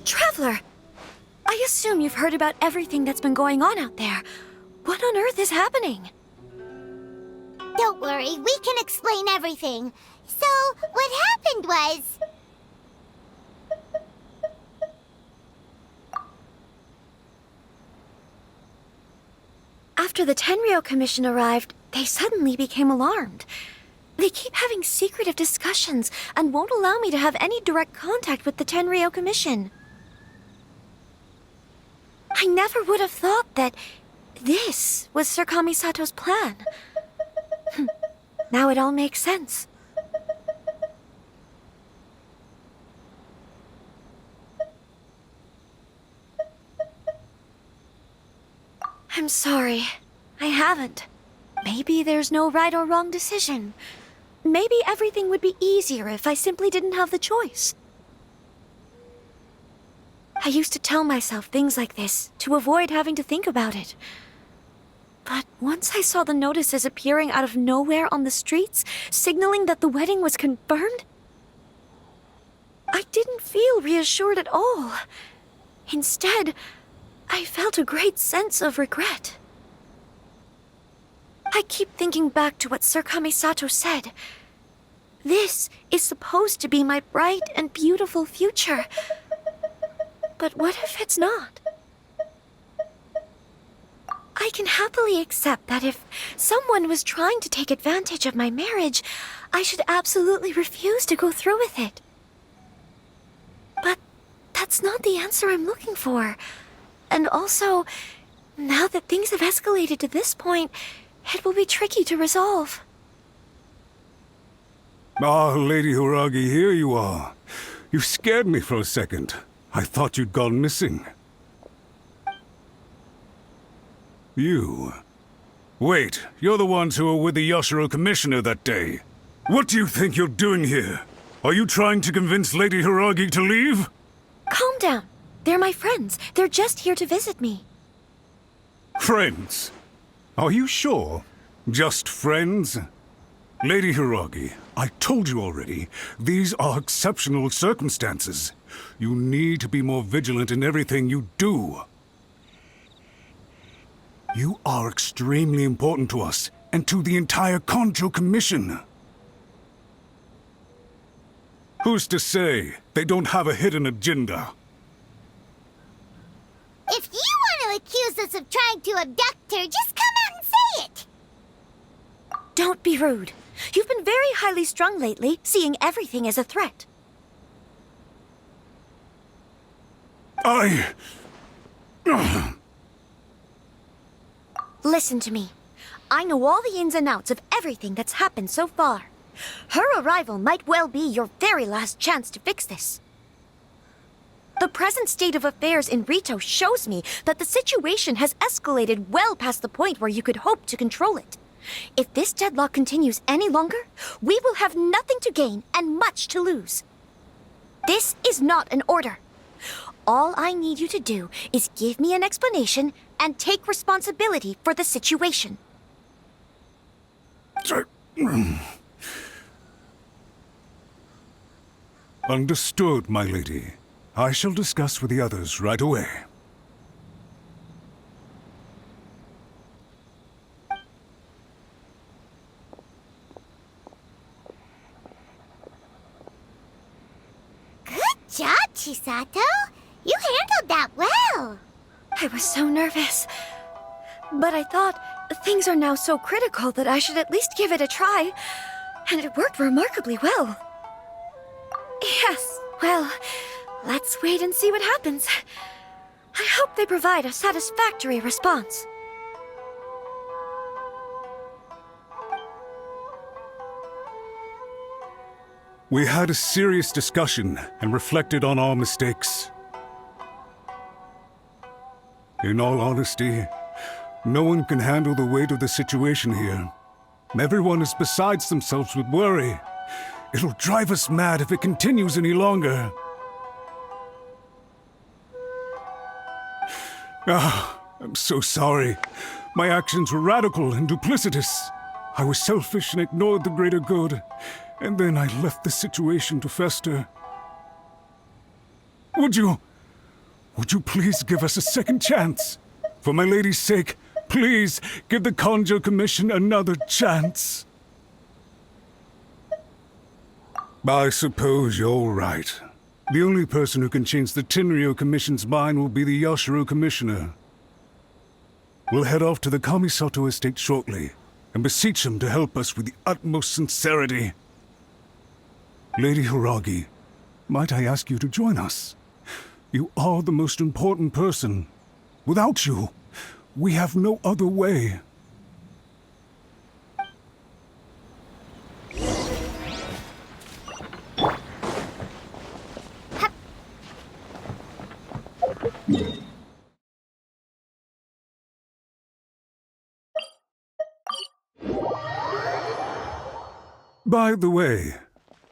Traveler! I assume you've heard about everything that's been going on out there. What on earth is happening? Don't worry, we can explain everything. So, what happened was... After the Tenryou Commission arrived, they suddenly became alarmed. They keep having secretive discussions and won't allow me to have any direct contact with the Tenryou Commission. I never would have thought that this was Sir Kamisato's plan. Now it all makes sense. I'm sorry. I haven't. Maybe there's no right or wrong decision. Maybe everything would be easier if I simply didn't have the choice. I used to tell myself things like this to avoid having to think about it. But once I saw the notices appearing out of nowhere on the streets, signaling that the wedding was confirmed, I didn't feel reassured at all. Instead, I felt a great sense of regret. I keep thinking back to what Sir Kamisato said. This is supposed to be my bright and beautiful future. But what if it's not? I can happily accept that if someone was trying to take advantage of my marriage, I should absolutely refuse to go through with it. But that's not the answer I'm looking for. And also, now that things have escalated to this point, it will be tricky to resolve. Ah, Lady Hiiragi, here you are. You scared me for a second. I thought you'd gone missing. You? Wait, you're the ones who were with the Yashiro Commissioner that day. What do you think you're doing here? Are you trying to convince Lady Hiiragi to leave? Calm down. They're my friends. They're just here to visit me. Friends? Are you sure? Just friends? Lady Hiiragi, I told you already, these are exceptional circumstances. You need to be more vigilant in everything you do. You are extremely important to us, and to the entire Kanjou Commission. Who's to say they don't have a hidden agenda? If you want to accuse us of trying to abduct her, just come out and say it! Don't be rude. You've been very highly strung lately, seeing everything as a threat. Listen to me. I know all the ins and outs of everything that's happened so far. Her arrival might well be your very last chance to fix this. The present state of affairs in Rito shows me that the situation has escalated well past the point where you could hope to control it. If this deadlock continues any longer, we will have nothing to gain and much to lose. This is not an order. All I need you to do is give me an explanation and take responsibility for the situation. Understood, my lady. I shall discuss with the others right away. Good job, Chisato. You handled that well. I was so nervous. But I thought things are now so critical that I should at least give it a try. And it worked remarkably well. Yes, well, let's wait and see what happens. I hope they provide a satisfactory response. We had a serious discussion and reflected on our mistakes. In all honesty, no one can handle the weight of the situation here. Everyone is besides themselves with worry. It'll drive us mad if it continues any longer. I'm so sorry. My actions were radical and duplicitous. I was selfish and ignored the greater good. And then I left the situation to fester. Would you Would you please give us a second chance? For my lady's sake, please give the Conjo Commission another chance. I suppose you're right. The only person who can change the Tenryo Commission's mind will be the Yashiro Commissioner. We'll head off to the Kamisato estate shortly and beseech him to help us with the utmost sincerity. Lady Hiragi, might I ask you to join us? You are the most important person. Without you, we have no other way. By the way,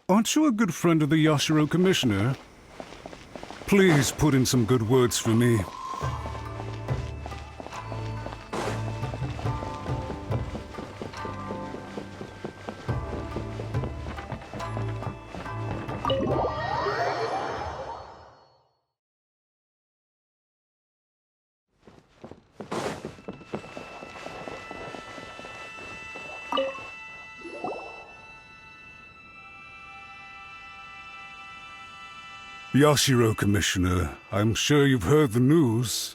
aren't you a good friend of the Yashiro Commissioner? Please put in some good words for me. Yashiro Commissioner, I'm sure you've heard the news.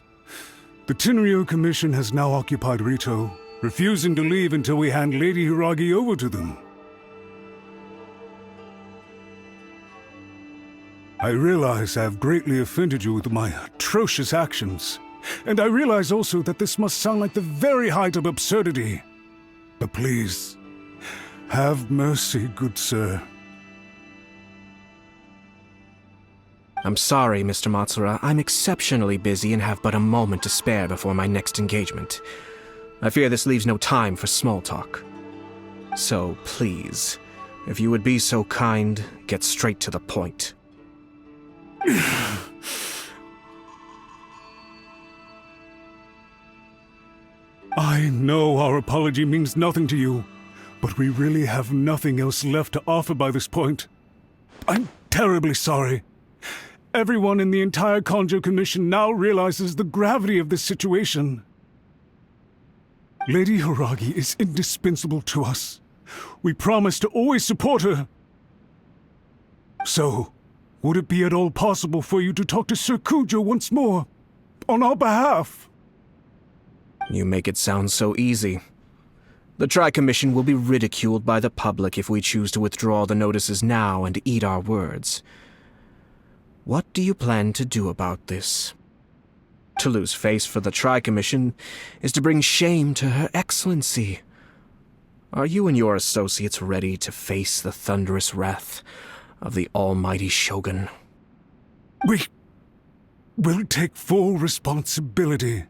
The Tenryo Commission has now occupied Rito, refusing to leave until we hand Lady Hiragi over to them. I realize I have greatly offended you with my atrocious actions, and I realize also that this must sound like the very height of absurdity. But please, have mercy, good sir. I'm sorry, Mr. Matsura. I'm exceptionally busy and have but a moment to spare before my next engagement. I fear this leaves no time for small talk. So, please, if you would be so kind, get straight to the point. I know our apology means nothing to you, but we really have nothing else left to offer by this point. I'm terribly sorry. Everyone in the entire Conjo Commission now realizes the gravity of this situation. Lady Hiragi is indispensable to us. We promise to always support her. So, would it be at all possible for you to talk to Sir Kujo once more, on our behalf? You make it sound so easy. The Tri-Commission will be ridiculed by the public if we choose to withdraw the notices now and eat our words. What do you plan to do about this? To lose face for the Tri-Commission is to bring shame to Her Excellency. Are you and your associates ready to face the thunderous wrath of the almighty Shogun? We'll take full responsibility.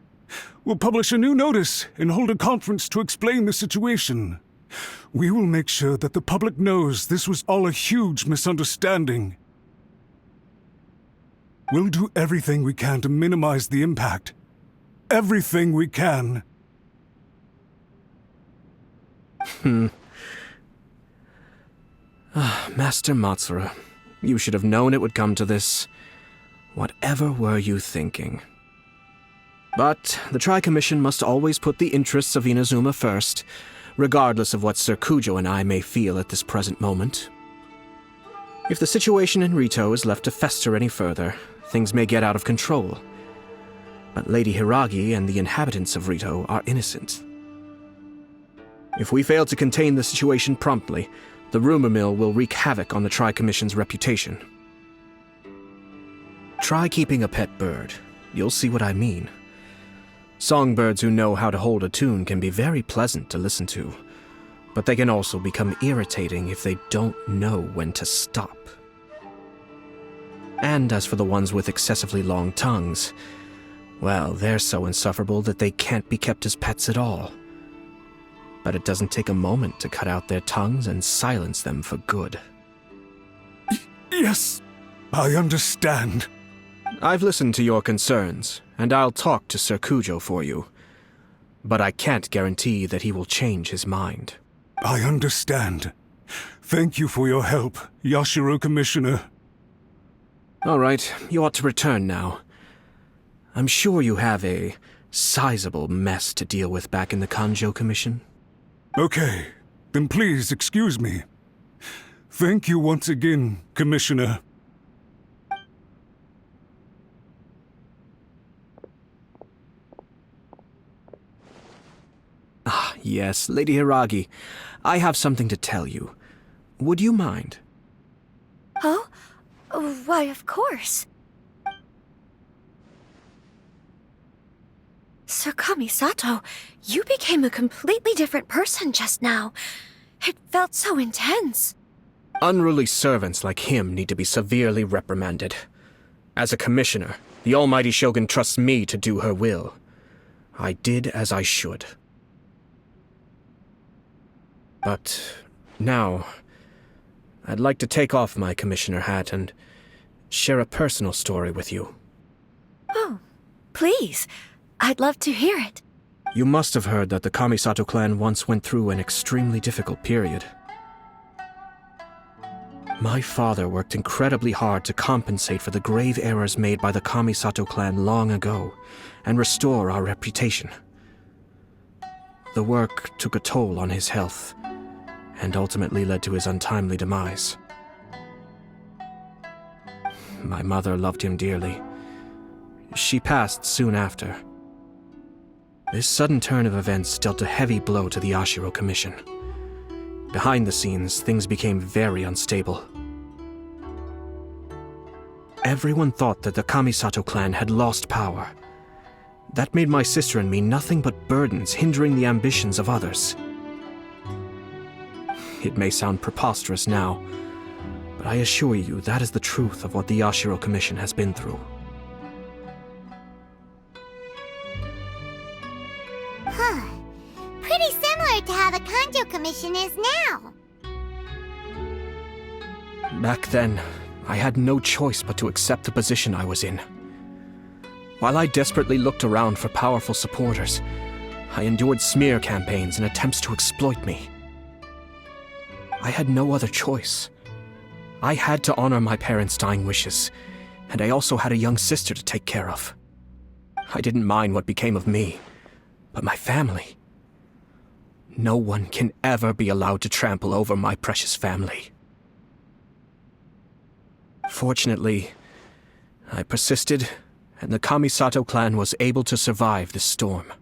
We'll publish a new notice and hold a conference to explain the situation. We will make sure that the public knows this was all a huge misunderstanding. We'll do everything we can to minimize the impact. Everything we can. Master Matsura, you should have known it would come to this. Whatever were you thinking? But the Tri-Commission must always put the interests of Inazuma first, regardless of what Sir Kujo and I may feel at this present moment. If the situation in Rito is left to fester any further, things may get out of control. But Lady Hiragi and the inhabitants of Rito are innocent. If we fail to contain the situation promptly, the rumor mill will wreak havoc on the Tri-Commission's reputation. Try keeping a pet bird. You'll see what I mean. Songbirds who know how to hold a tune can be very pleasant to listen to, but they can also become irritating if they don't know when to stop. And as for the ones with excessively long tongues, well, they're so insufferable that they can't be kept as pets at all. But it doesn't take a moment to cut out their tongues and silence them for good. Yes, I understand. I've listened to your concerns, and I'll talk to Sir Kujo for you. But I can't guarantee that he will change his mind. I understand. Thank you for your help, Yashiro Commissioner. All right, you ought to return now. I'm sure you have a sizable mess to deal with back in the Kanjo Commission. Okay, then please excuse me. Thank you once again, Commissioner. Ah, yes, Lady Hiragi. I have something to tell you. Would you mind? Oh? Why, of course. Sir Kamisato, you became a completely different person just now. It felt so intense. Unruly servants like him need to be severely reprimanded. As a commissioner, the almighty Shogun trusts me to do her will. I did as I should. But now, I'd like to take off my commissioner hat and share a personal story with you. Oh, please. I'd love to hear it. You must have heard that the Kamisato clan once went through an extremely difficult period. My father worked incredibly hard to compensate for the grave errors made by the Kamisato clan long ago and restore our reputation. The work took a toll on his health and ultimately led to his untimely demise. My mother loved him dearly. She passed soon after. This sudden turn of events dealt a heavy blow to the Ashiro Commission. Behind the scenes, things became very unstable. Everyone thought that the Kamisato clan had lost power. That made my sister and me nothing but burdens hindering the ambitions of others. It may sound preposterous now, but I assure you that is the truth of what the Ashiro Commission has been through. Huh. Pretty similar to how the Kanjo Commission is now. Back then, I had no choice but to accept the position I was in. While I desperately looked around for powerful supporters, I endured smear campaigns and attempts to exploit me. I had no other choice. I had to honor my parents' dying wishes, and I also had a young sister to take care of. I didn't mind what became of me, but my family. No one can ever be allowed to trample over my precious family. Fortunately, I persisted, and the Kamisato clan was able to survive this storm.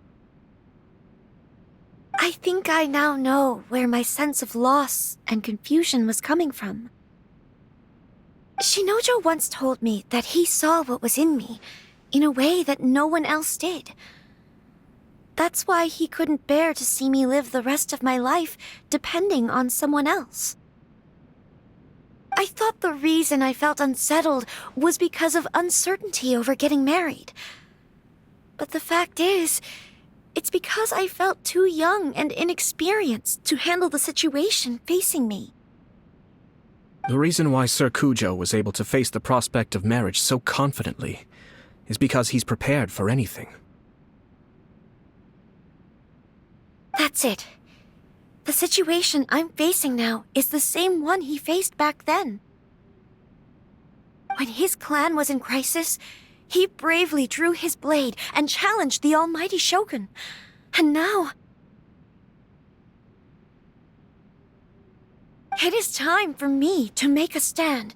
I think I now know where my sense of loss and confusion was coming from. Shinojo once told me that he saw what was in me in a way that no one else did. That's why he couldn't bear to see me live the rest of my life depending on someone else. I thought the reason I felt unsettled was because of uncertainty over getting married. But the fact is, it's because I felt too young and inexperienced to handle the situation facing me. The reason why Sir Kujo was able to face the prospect of marriage so confidently is because he's prepared for anything. That's it. The situation I'm facing now is the same one he faced back then. When his clan was in crisis, he bravely drew his blade and challenged the almighty Shogun. And now... it is time for me to make a stand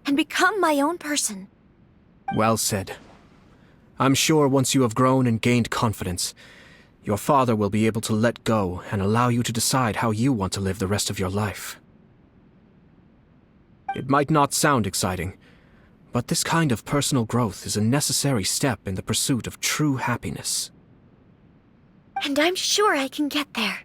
and become my own person. Well said. I'm sure once you have grown and gained confidence, your father will be able to let go and allow you to decide how you want to live the rest of your life. It might not sound exciting, but this kind of personal growth is a necessary step in the pursuit of true happiness. And I'm sure I can get there.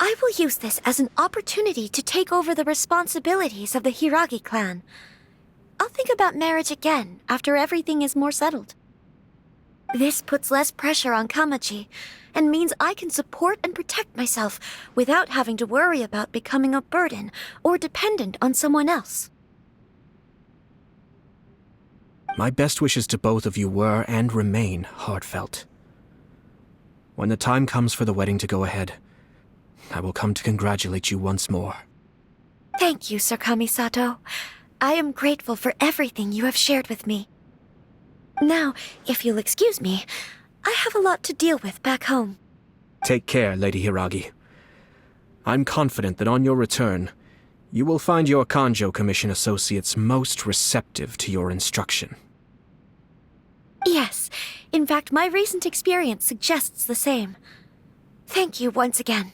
I will use this as an opportunity to take over the responsibilities of the Hiragi clan. I'll think about marriage again after everything is more settled. This puts less pressure on Kamachi, and means I can support and protect myself without having to worry about becoming a burden or dependent on someone else. My best wishes to both of you were and remain heartfelt. When the time comes for the wedding to go ahead, I will come to congratulate you once more. Thank you, Sir Kamisato. I am grateful for everything you have shared with me. Now, if you'll excuse me, I have a lot to deal with back home. Take care, Lady Hiragi. I'm confident that on your return, you will find your Kanjo Commission associates most receptive to your instruction. Yes, in fact, my recent experience suggests the same. Thank you once again.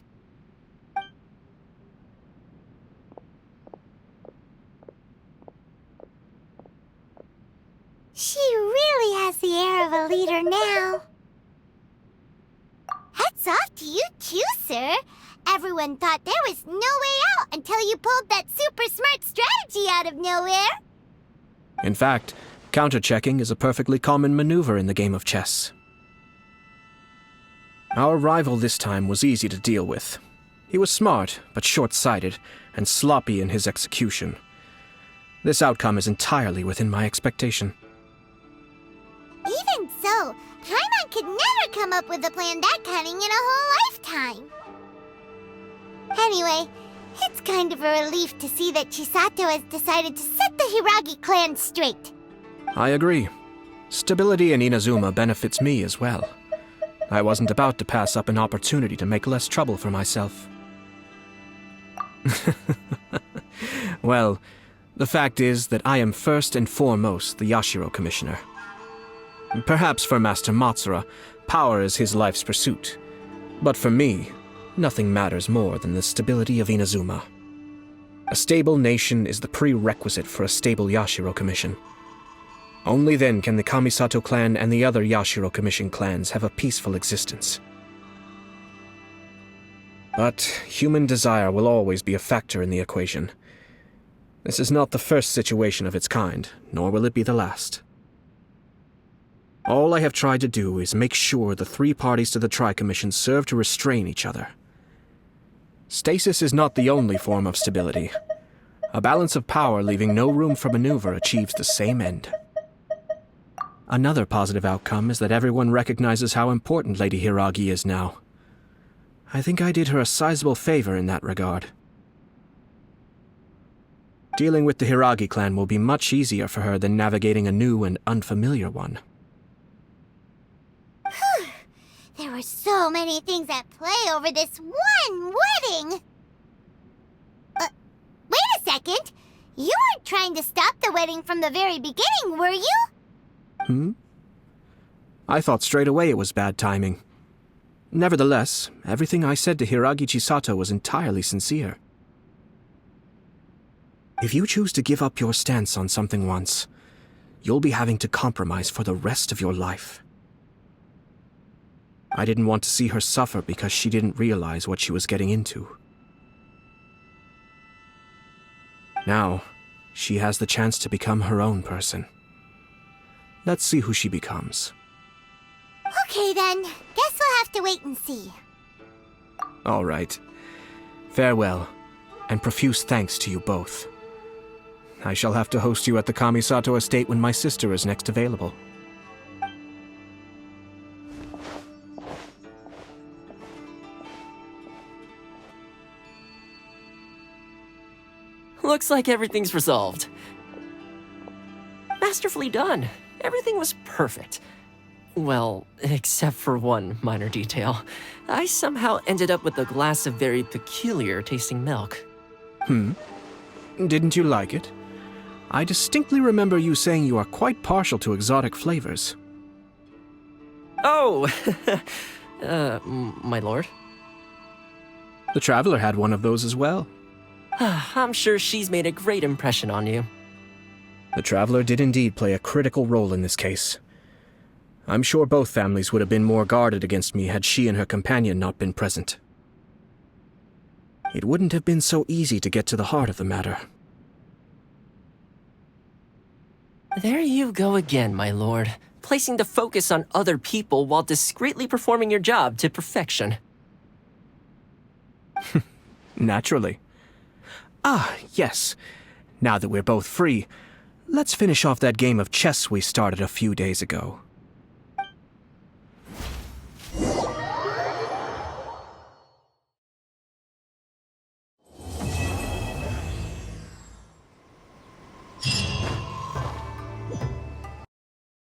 She really has the air of a leader now. Hats off to you too, sir. Everyone thought there was no way out until you pulled that super smart strategy out of nowhere. In fact, counter-checking is a perfectly common maneuver in the game of chess. Our rival this time was easy to deal with. He was smart, but short-sighted, and sloppy in his execution. This outcome is entirely within my expectation. Even so, Paimon could never come up with a plan that cunning in a whole lifetime. Anyway, it's kind of a relief to see that Chisato has decided to set the Hiragi clan straight. I agree. Stability in Inazuma benefits me as well. I wasn't about to pass up an opportunity to make less trouble for myself. Well, the fact is that I am first and foremost the Yashiro Commissioner. Perhaps for Master Matsura, power is his life's pursuit. But for me, nothing matters more than the stability of Inazuma. A stable nation is the prerequisite for a stable Yashiro Commission. Only then can the Kamisato clan and the other Yashiro Commission clans have a peaceful existence. But human desire will always be a factor in the equation. This is not the first situation of its kind, nor will it be the last. All I have tried to do is make sure the three parties to the Tri-Commission serve to restrain each other. Stasis is not the only form of stability. A balance of power leaving no room for maneuver achieves the same end. Another positive outcome is that everyone recognizes how important Lady Hiragi is now. I think I did her a sizable favor in that regard. Dealing with the Hiragi clan will be much easier for her than navigating a new and unfamiliar one. There were so many things at play over this one wedding! Wait a second! You weren't trying to stop the wedding from the very beginning, were you? I thought straight away it was bad timing. Nevertheless, everything I said to Hiragi Chisato was entirely sincere. If you choose to give up your stance on something once, you'll be having to compromise for the rest of your life. I didn't want to see her suffer because she didn't realize what she was getting into. Now, she has the chance to become her own person. Let's see who she becomes. Okay then, guess we'll have to wait and see. All right. Farewell, and profuse thanks to you both. I shall have to host you at the Kamisato estate when my sister is next available. Looks like everything's resolved. Masterfully done. Everything was perfect. Well, except for one minor detail. I somehow ended up with a glass of very peculiar tasting milk. Didn't you like it? I distinctly remember you saying you are quite partial to exotic flavors. Oh, my lord. The Traveler had one of those as well. I'm sure she's made a great impression on you. The Traveler did indeed play a critical role in this case. I'm sure both families would have been more guarded against me had she and her companion not been present. It wouldn't have been so easy to get to the heart of the matter. There you go again, my lord. Placing the focus on other people while discreetly performing your job to perfection. Naturally. Ah, yes. Now that we're both free, let's finish off that game of chess we started a few days ago.